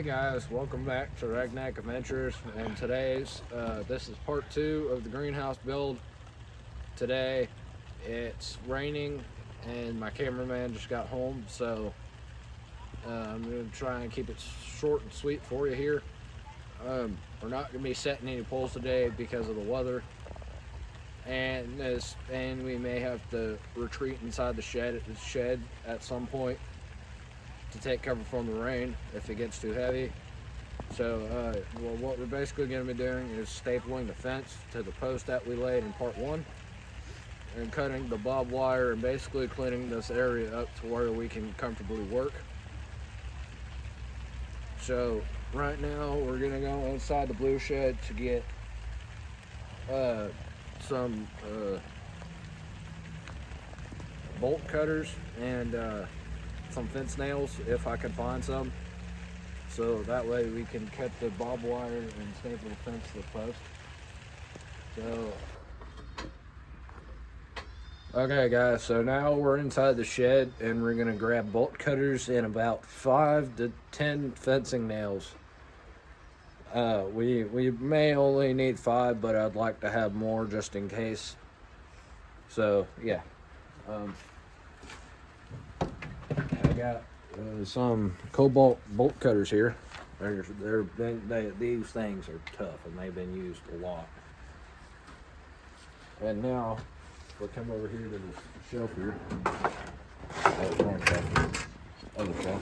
Guys, welcome back to Ragnac Adventures, and this is part 2 of the greenhouse build. Today it's raining and my cameraman just got home, so I'm going to try and keep it short and sweet for you here. We're not going to be setting any poles today because of the weather, and we may have to retreat inside the shed at some point to take cover from the rain if it gets too heavy. So what we're basically going to be doing is stapling the fence to the post that we laid in part 1 and cutting the barbed wire and basically cleaning this area up to where we can comfortably work. So right now we're going to go inside the blue shed to get some bolt cutters and some fence nails if I can find some, so that way we can cut the barbed wire and staple the fence to the post. Okay guys, so now we're inside the shed and we're gonna grab bolt cutters and about 5 to 10 fencing nails. We may only need 5, but I'd like to have more just in case. So yeah. I got some Cobalt bolt cutters here. These things are tough and they've been used a lot. And now we'll come over here to this shelf here. Other shelf.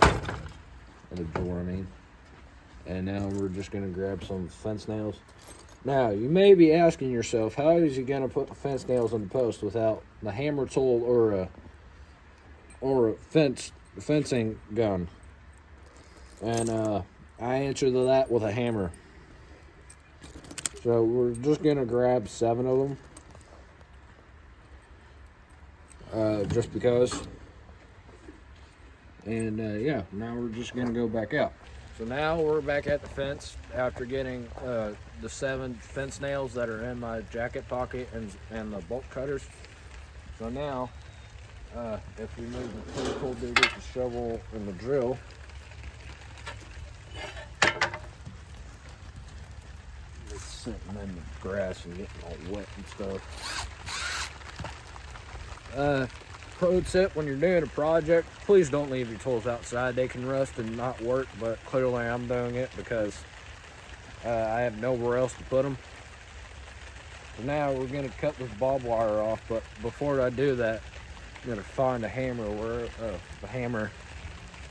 Other door, I mean. And now we're just going to grab some fence nails. Now, you may be asking yourself, how is he going to put the fence nails on the post without the hammer tool or a fencing gun? And I answer to that with a hammer. So we're just gonna grab 7 of them, just because. And yeah, now we're just gonna go back out. So now we're back at the fence after getting the 7 fence nails that are in my jacket pocket and the bolt cutters. So now if we move the tool cool digger, the shovel, and the drill, it's sitting in the grass and getting all wet and stuff. Pro tip: when you're doing a project, please don't leave your tools outside. They can rust and not work, but clearly I'm doing it because I have nowhere else to put them. So now we're going to cut this barbed wire off, but before I do that, I'm gonna find a hammer.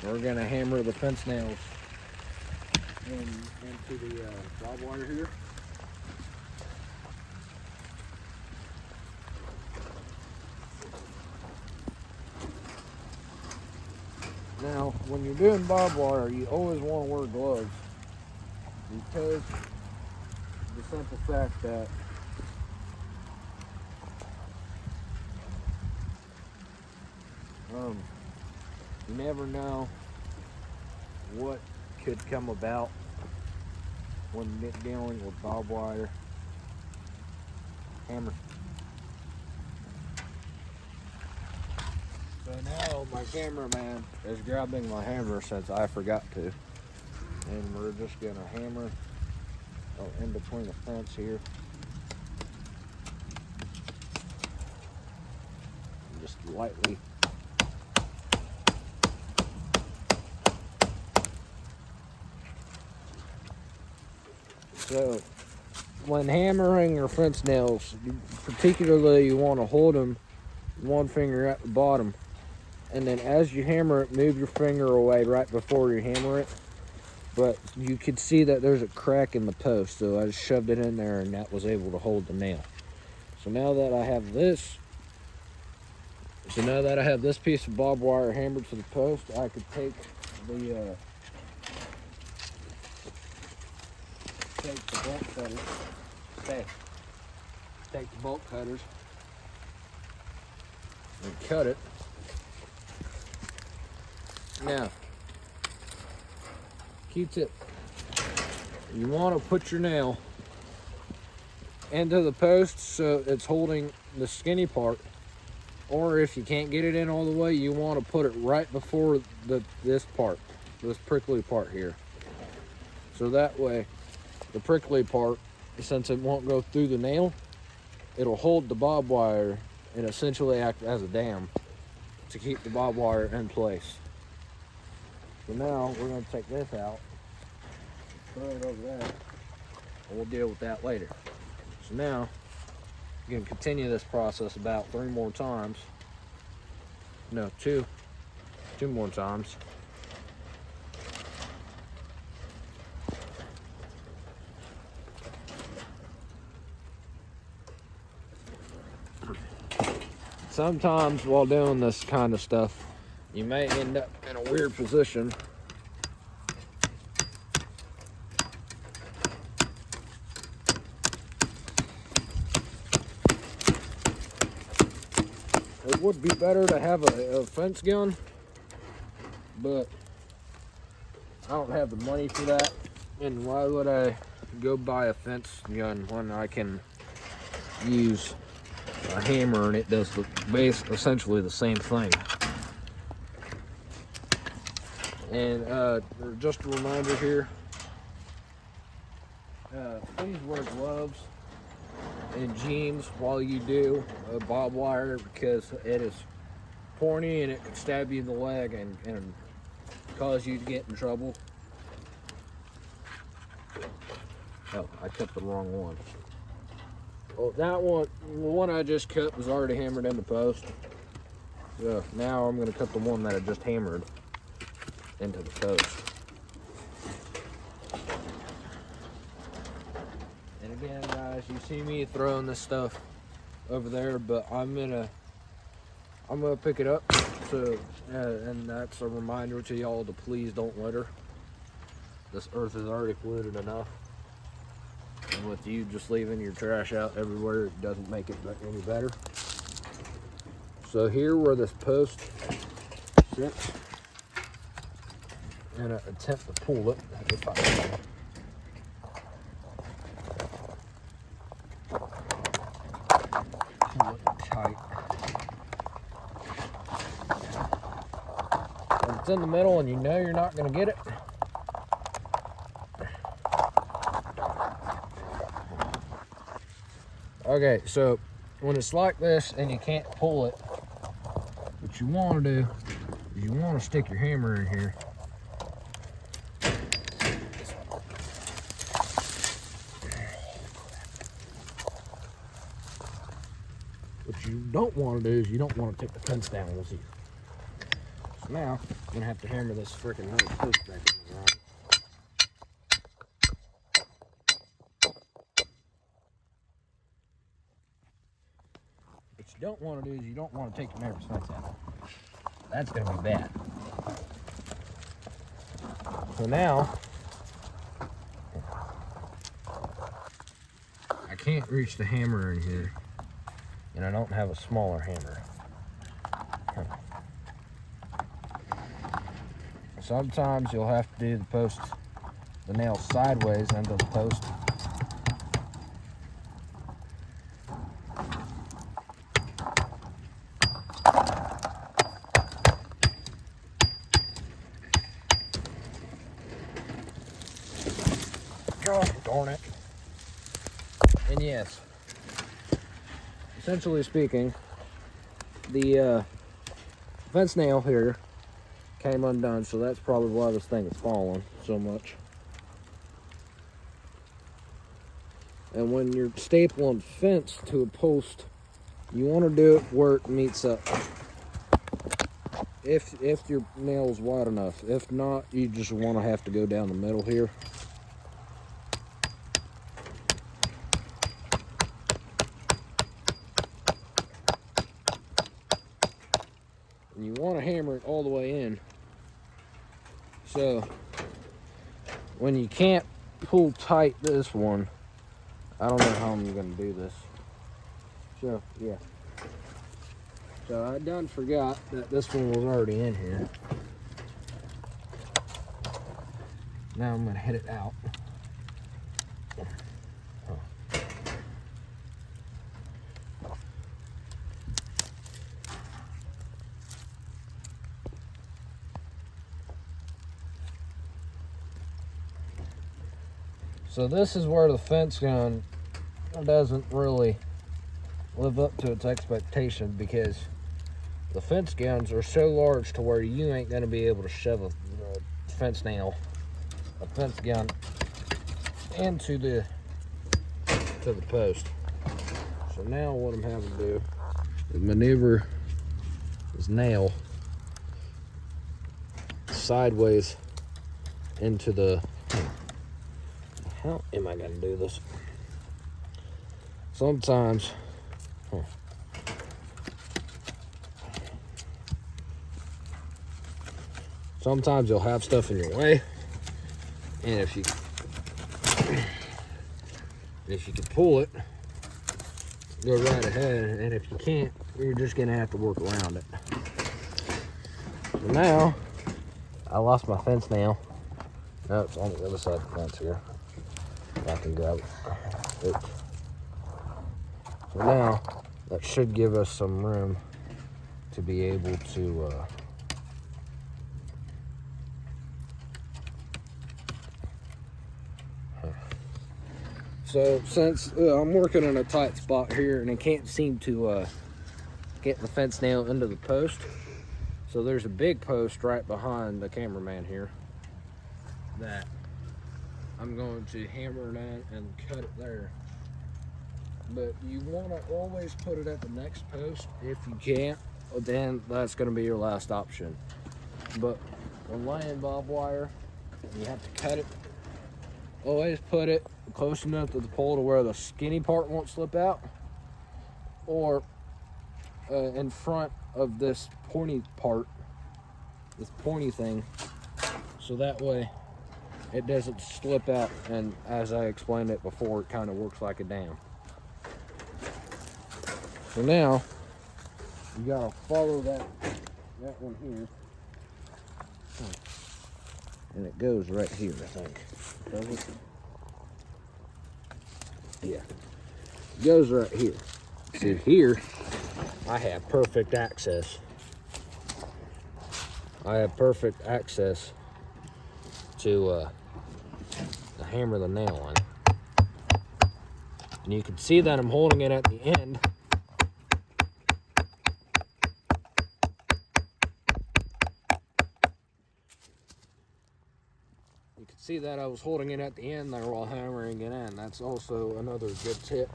We're gonna hammer the fence nails into the barbed wire here. Now, when you're doing barbed wire, you always want to wear gloves because the simple fact that you never know what could come about when dealing with barbed wire. Hammer. So now my cameraman is grabbing my hammer since I forgot to. And we're just gonna hammer in between the fence here. Just lightly. So, when hammering your fence nails, particularly you want to hold them one finger at the bottom, and then as you hammer it, move your finger away right before you hammer it. But you could see that there's a crack in the post, so I just shoved it in there and that was able to hold the nail. So now that I have this piece of barbed wire hammered to the post, I could take the bolt cutters. Take the bolt cutters and cut it. Now, key tip: you want to put your nail into the post so it's holding the skinny part, or if you can't get it in all the way, you want to put it right before this prickly part here. So that way, the prickly part, since it won't go through the nail, it'll hold the barbed wire and essentially act as a dam to keep the barbed wire in place. So now we're going to take this out, throw it over there, and we'll deal with that later. So now you can continue this process about 3 more times. No, two more times. Sometimes while doing this kind of stuff, you may end up in a weird position. It would be better to have a fence gun, but I don't have the money for that. And why would I go buy a fence gun when I can use a hammer and it does essentially the same thing? And just a reminder here, please wear gloves and jeans while you do barbed wire, because it is pointy and it could stab you in the leg and cause you to get in trouble. Oh, I cut the wrong one. Well, that one, the one I just cut was already hammered into post. So now I'm going to cut the one that I just hammered into the post. And again, guys, you see me throwing this stuff over there, but I'm gonna pick it up. So, and that's a reminder to y'all to please don't litter. This earth is already polluted enough, and with you just leaving your trash out everywhere, it doesn't make it any better. So here where this post sits, I'm gonna attempt to pull it if I can. Pull it tight. When it's in the middle and you know you're not gonna get it, okay, so when it's like this and you can't pull it, what you want to do is you want to stick your hammer in here. What you don't want to do is you don't want to take the fence down with you. So now I'm going to have to hammer this freaking little post back in the ground. What you don't want to do is you don't want to take your neighbor's fence out. That's going to be bad. So now, I can't reach the hammer in here, and I don't have a smaller hammer. Sometimes you'll have to do the nail sideways into the post. Oh, darn it. And yes, essentially speaking, the fence nail here came undone, so that's probably why this thing is falling so much. And when you're stapling fence to a post, you want to do it where it meets up. If your nail is wide enough. If not, you just want to have to go down the middle here. And you want to hammer it all the way in. So when you can't pull tight this one, I don't know how I'm going to do this. So yeah. So I done forgot that this one was already in here. Now I'm going to hit it out. So this is where the fence gun doesn't really live up to its expectation, because the fence guns are so large to where you ain't gonna be able to shove a fence gun into the post. So now what I'm having to do is maneuver this nail sideways into the. How am I gonna do this? Sometimes you'll have stuff in your way, and if you can pull it, go right ahead, and if you can't, you're just gonna have to work around it. So now I lost my fence nail. No, it's on the other side of the fence here. I can grab it. Oops. So now that should give us some room to be able to so since I'm working in a tight spot here and I can't seem to get the fence nail into the post, so there's a big post right behind the cameraman here that I'm going to hammer it in and cut it there. But you want to always put it at the next post. If you can't, then that's going to be your last option. But when laying barbed wire, you have to cut it. Always put it close enough to the pole to where the skinny part won't slip out, or in front of this pointy part, this pointy thing, so that way it doesn't slip out, and as I explained it before, it kind of works like a dam. So now you gotta follow that one here, and it goes right here, I think. Does it? Yeah, it goes right here. See, here I have perfect access. I have perfect access to hammer the nail in. And you can see that I'm holding it at the end. You can see that I was holding it at the end there while hammering it in. That's also another good tip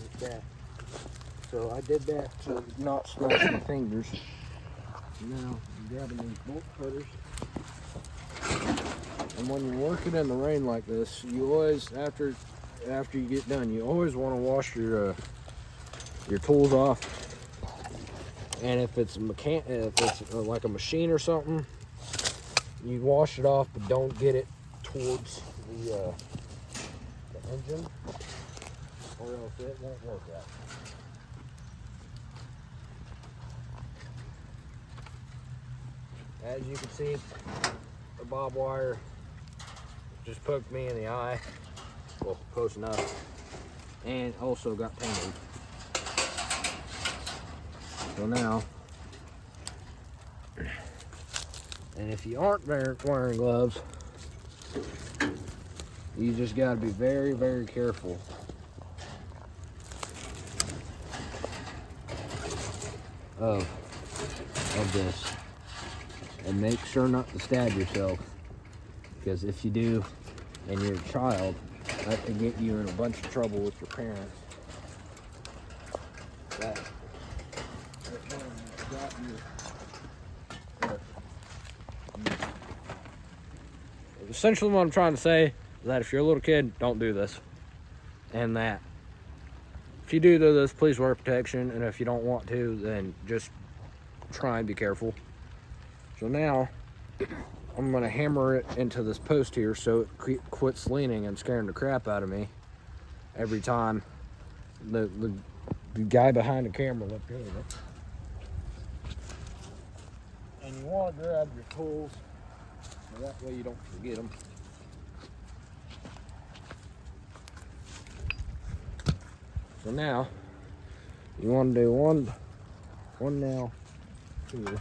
with that. So I did that to not smash my fingers. Now I'm grabbing these bolt cutters. And when you're working in the rain like this, you always, after you get done, you always want to wash your tools off. And if it's like a machine or something, you wash it off, but don't get it towards the engine, or else it won't work out. As you can see, the barbed wire just poked me in the eye, well, close enough, and also got tangled. So now, and if you aren't wearing gloves, you just got to be very, very careful of this, and make sure not to stab yourself, because if you do and you're a child, that can get you in a bunch of trouble with your parents. Essentially what I'm trying to say is that if you're a little kid, don't do this. And that if you do this, please wear protection, and if you don't want to, then just try and be careful. So now I'm gonna hammer it into this post here so it quits leaning and scaring the crap out of me every time the guy behind the camera looks at it. And you want to grab your tools, so that way you don't forget them. So now you want to do one nail here.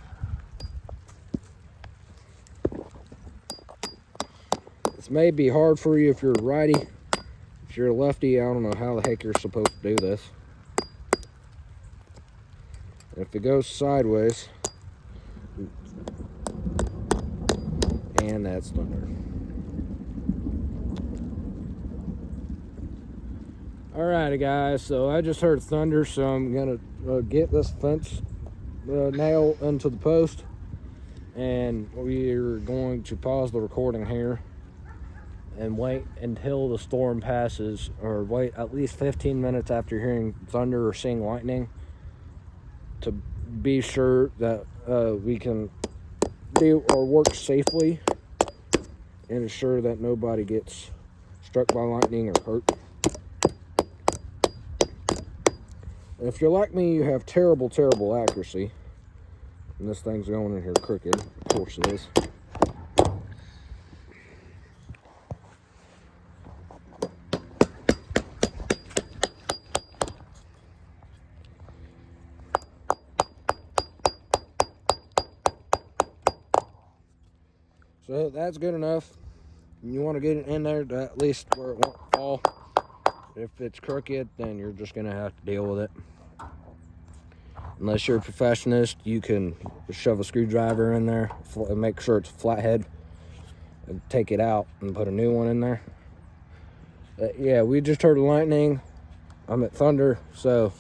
This may be hard for you if you're a righty. If you're a lefty, I don't know how the heck you're supposed to do this. If it goes sideways, and that's thunder. Alrighty guys, so I just heard thunder, so I'm gonna get this fence nail into the post, and we're going to pause the recording here and wait until the storm passes, or wait at least 15 minutes after hearing thunder or seeing lightning to be sure that we can do our work safely and ensure that nobody gets struck by lightning or hurt. If you're like me, you have terrible accuracy, and this thing's going in here crooked. Of course it is. So that's good enough. You want to get it in there to at least where it won't fall. If it's crooked, then you're just gonna have to deal with it. Unless you're a perfectionist, you can shove a screwdriver in there and make sure it's a flathead and take it out and put a new one in there. Yeah, we just heard lightning. I'm at thunder, so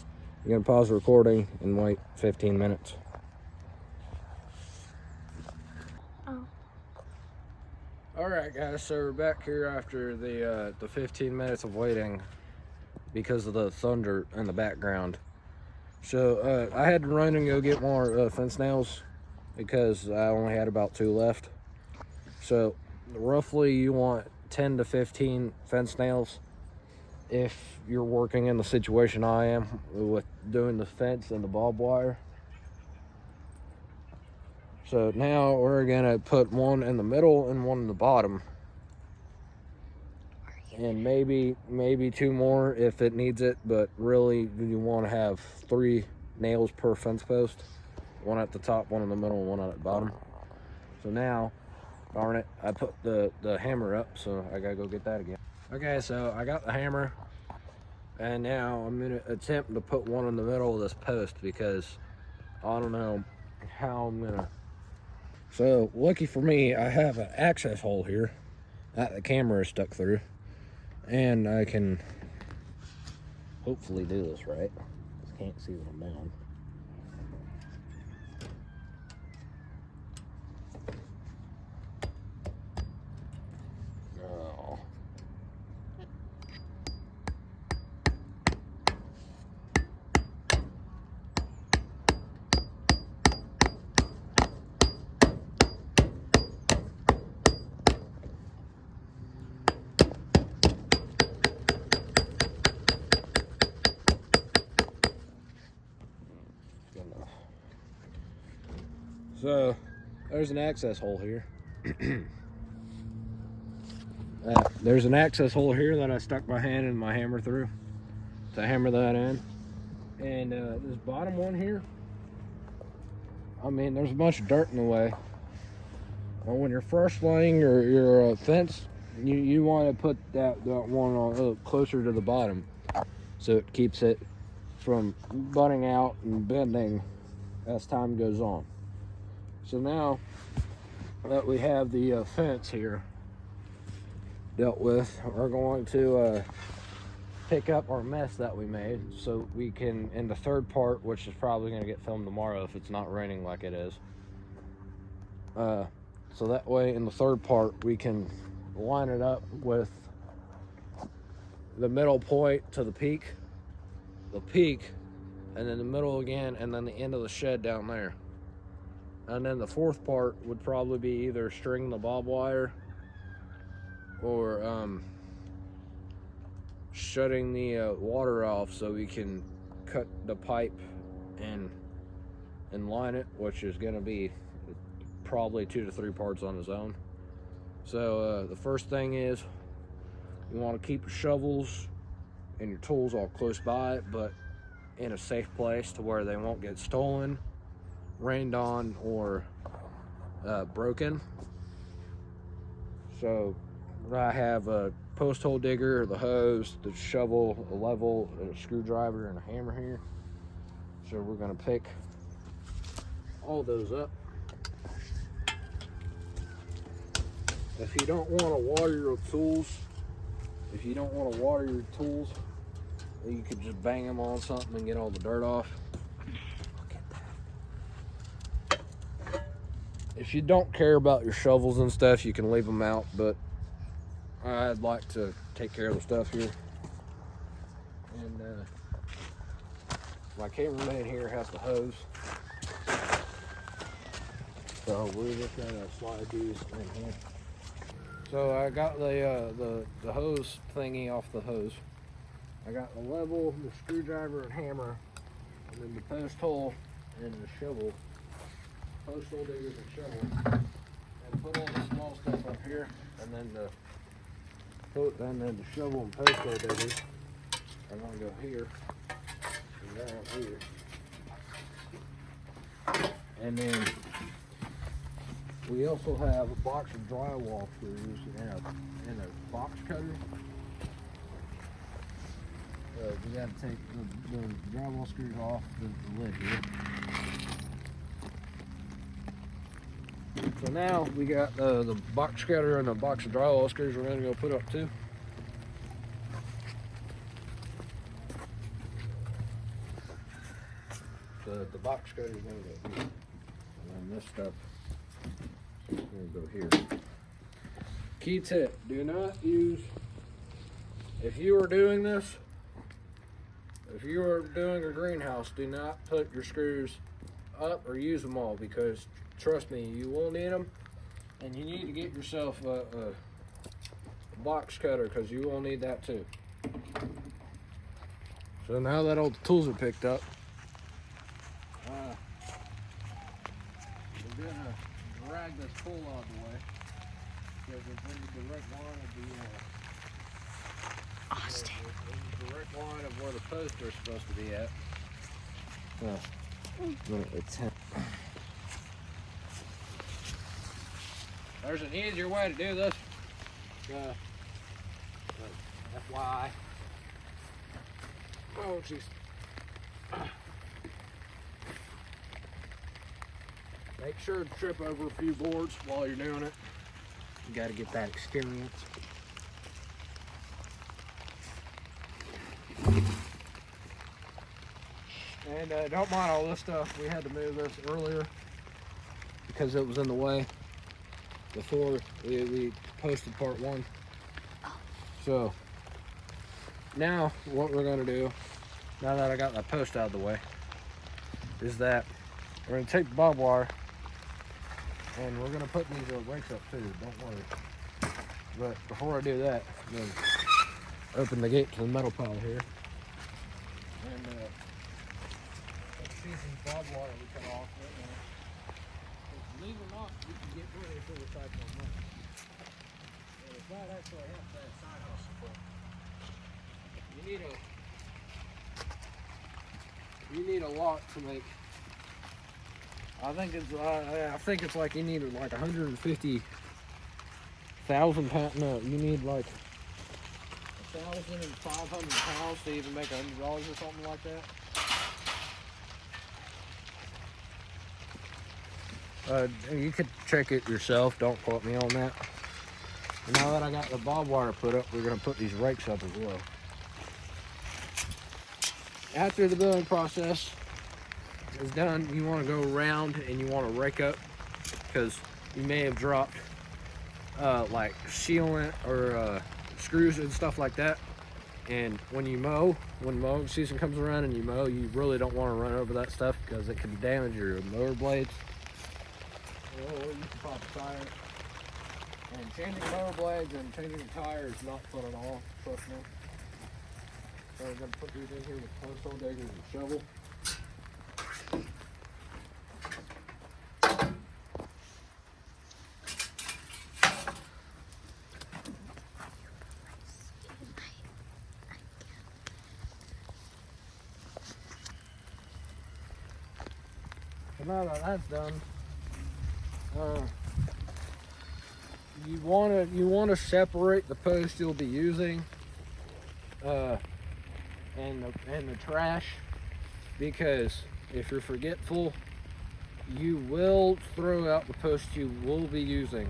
you're gonna pause the recording and wait 15 minutes. Alright guys, so we're back here after the 15 minutes of waiting because of the thunder in the background. So I had to run and go get more fence nails because I only had about 2 left. So roughly you want 10 to 15 fence nails if you're working in the situation I am with doing the fence and the barbed wire. So now we're gonna put one in the middle and one in the bottom, and maybe 2 more if it needs it, but really you want to have 3 nails per fence post, 1 at the top, 1 in the middle, and 1 at the bottom. So now, darn it, I put the hammer up, so I gotta go get that again. Okay, so I got the hammer, and now I'm gonna attempt to put 1 in the middle of this post because I don't know how I'm gonna. So lucky for me, I have an access hole here that the camera is stuck through, and I can hopefully do this right. Just can't see what I'm doing. Oh. So there's an access hole here. There's an access hole here that I stuck my hand and my hammer through to hammer that in. And this bottom one here, I mean, there's a bunch of dirt in the way. Well, when you're first laying your fence, you want to put that one on closer to the bottom so it keeps it from butting out and bending as time goes on. So now that we have the fence here dealt with, we're going to pick up our mess that we made so we can, in the third part, which is probably going to get filmed tomorrow if it's not raining like it is. So that way in the third part we can line it up with the middle point to the peak, and then the middle again, and then the end of the shed down there. And then the fourth part would probably be either string the barbed wire or shutting the water off so we can cut the pipe and line it, which is going to be probably 2 to 3 parts on its own. So the first thing is you want to keep your shovels and your tools all close by, but in a safe place to where they won't get stolen, rained on, or broken. So I have a post hole digger, the hose, the shovel, a level, a screwdriver, and a hammer here. So we're gonna pick all those up. If you don't want to water your tools, you could just bang them on something and get all the dirt off. If you don't care about your shovels and stuff, you can leave them out, but I'd like to take care of the stuff here. And my cameraman here has the hose. So we're just gonna slide these in here. So I got the hose thingy off the hose. I got the level, the screwdriver and hammer, and then the post hole and the shovel. Post hole diggers and shovel. And put all the small stuff up here, and then the shovel and post hole diggers are gonna go here and down here. And then we also have a box of drywall screws and a box cutter. We got to take the drywall screws off the lid here. So now we got the box cutter and the box of drywall screws we're going to go put up too. The box cutter is going to go here. And then this stuff is going to go here. Key tip, do not use, if you are doing this, if you are doing a greenhouse, do not put your screws up or use them all, because trust me, you will need them, and you need to get yourself a box cutter, because you will need that too. So now that all the tools are picked up, we're gonna drag this pull out of the way, because it's in the direct line of the Austin. The direct line of where the poster is supposed to be at. There's an easier way to do this. FYI. Oh, jeez. Make sure to trip over a few boards while you're doing it. You got to get that experience. And don't mind all this stuff. We had to move this earlier because it was in the way before we posted part 1. So now what we're going to do, now that I got my post out of the way, is that we're going to take the barbed wire and we're going to put these rakes up too, don't worry. But before I do that, I'm going to open the gate to the metal pile here. And let's see some barbed wire we cut off right now. Believe it or not, you can get ready for recycling money. And it's not actually half that side hustle, but you need a lot to make. I think it's like you need like 150,000 pounds. No, you need like 1,500 pounds to even make $100 or something like that. You could check it yourself. Don't quote me on that. Now that I got the barbed wire put up, we're gonna put these rakes up as well. After the building process is done, you want to go around and you want to rake up, because you may have dropped like sealant or screws and stuff like that. And when mowing season comes around and you mow, you really don't want to run over that stuff, because it can damage your mower blades. Or you can pop a tire. And changing mower blades and changing the tire is not fun at all, trust me. So we're going to put these in here with post hole diggers and shovel. So now that that's done, you want to separate the post you'll be using and the trash, because if you're forgetful, you will throw out the post you will be using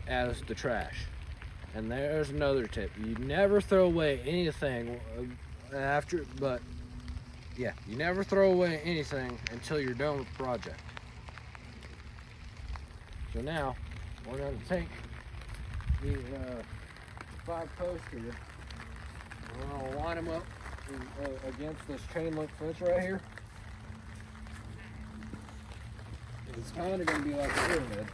as the trash. And there's another tip: you never throw away anything you never throw away anything until you're done with the project. So now we're going to take these 5 posts here. We're going to line them up against this chain link fence right here. It's kind of going to be like a pyramid.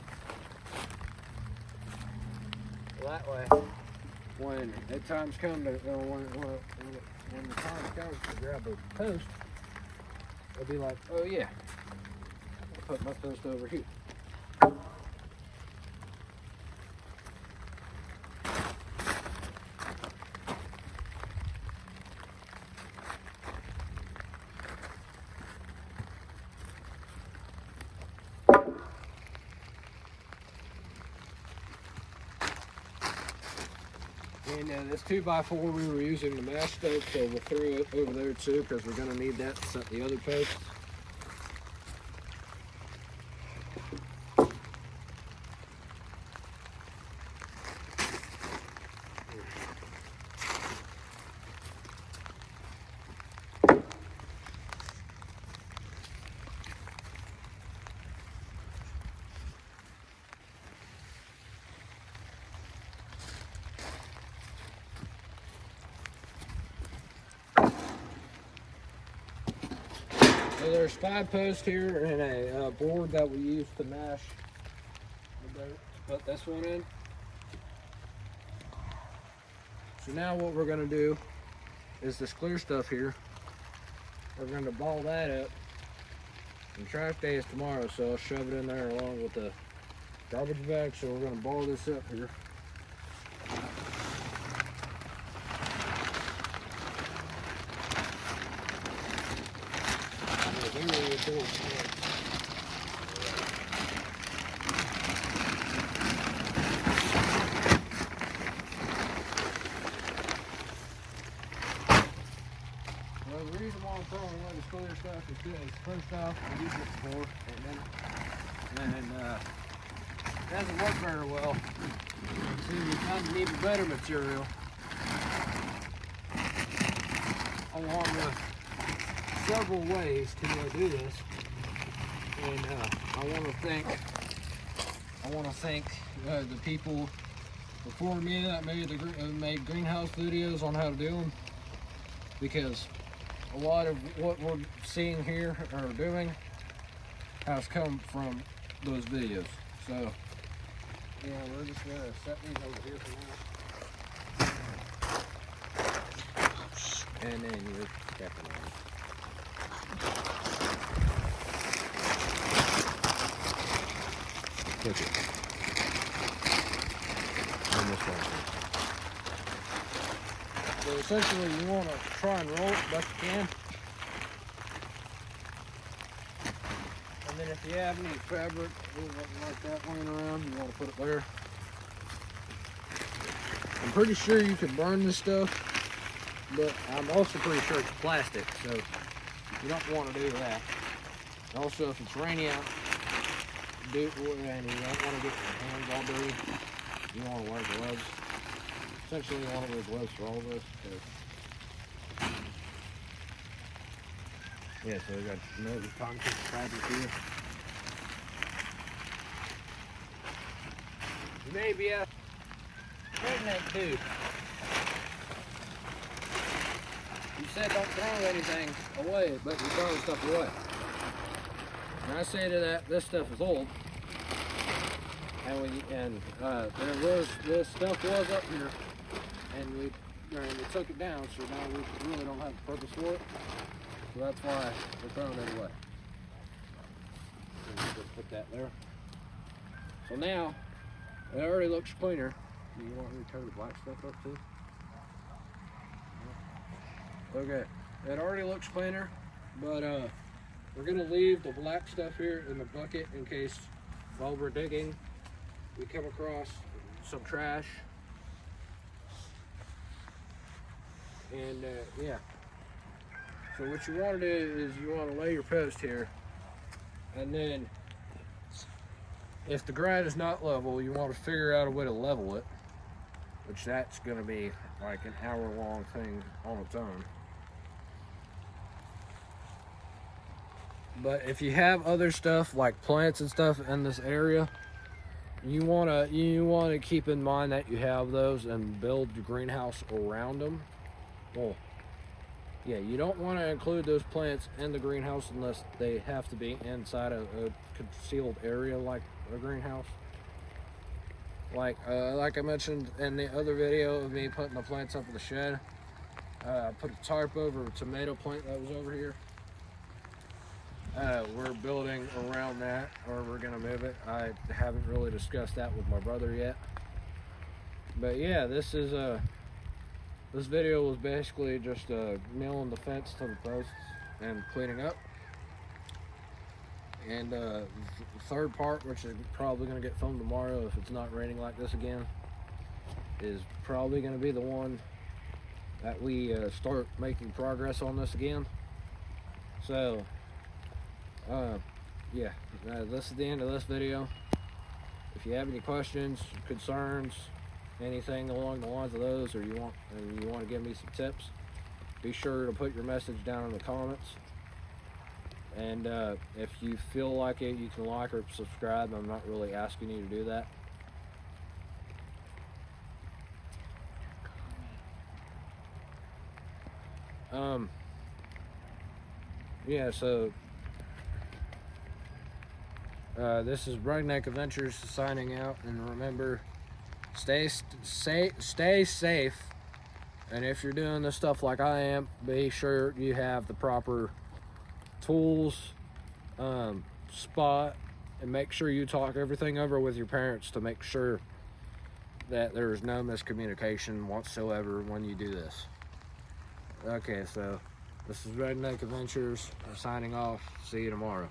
That way, when the times come to when the time comes to grab a post, it'll be like, oh yeah, I'll put my post over here. And this 2x4 we were using the mash stove, so we'll throw it over there too, because we're going to need that to set the other posts. So there's 5 posts here and a board that we use to mash the dirt to put this one in. So now what we're going to do is this clear stuff here. We're going to ball that up. And trash day is tomorrow, so I'll shove it in there along with the garbage bag. So we're going to ball this up here. Well, the reason why I'm throwing away this clear stuff is because first off, I used it before, and it doesn't work very well. So you kind of need a better material along with several ways to do this. And I want to thank the people before me that made greenhouse videos on how to do them, because a lot of what we're seeing here or doing has come from those videos. So yeah, we're just gonna set these over here for now, and then you're stepping on it. Click it. And this one. So essentially you want to try and roll it best you can. And then if you have any fabric or anything like that laying around, you want to put it there. I'm pretty sure you can burn this stuff, but I'm also pretty sure it's plastic, so you don't want to do that. Also, if it's rainy out, and you don't want to get your hands all dirty, you want to wear gloves. Essentially, you want to wear gloves for all of this. Yeah, so we got another concrete fabric here. You may be a redneck dude. You said don't throw anything away, but you're throwing stuff away. And I say to that, this stuff is old. And this stuff was up here, and we took it down, so now we really don't have a purpose for it. So that's why we're throwing it away. So just put that there. So now it already looks cleaner. Do you want me to cover the black stuff up too? Okay, it already looks cleaner, but we're gonna leave the black stuff here in the bucket in case while we're digging we come across some trash. And yeah. So what you want to do is you want to lay your post here, and then if the grind is not level, you want to figure out a way to level it, which that's going to be like an hour-long thing on its own. But if you have other stuff like plants and stuff in this area, you wanna keep in mind that you have those and build your greenhouse around them. Well, yeah, you don't want to include those plants in the greenhouse unless they have to be inside a concealed area like a greenhouse. Like I mentioned in the other video of me putting the plants up in the shed, I put a tarp over a tomato plant that was over here. We're building around that, or we're gonna move it. I haven't really discussed that with my brother yet. But yeah, this this video was basically just nailing the fence to the posts and cleaning up. And the third part, which is probably going to get filmed tomorrow if it's not raining like this again, is probably going to be the one that we start making progress on this again. So, yeah, this is the end of this video. If you have any questions, concerns, anything along the lines of those, or you want to give me some tips, be sure to put your message down in the comments. And if you feel like it, you can like or subscribe. I'm not really asking you to do that. Yeah, so this is Redneck Adventures signing out, and remember, stay safe, and if you're doing this stuff like I am, be sure you have the proper tools, spot, and make sure you talk everything over with your parents to make sure that there's no miscommunication whatsoever when you do this. Okay, so this is Redneck Adventures signing off. See you tomorrow.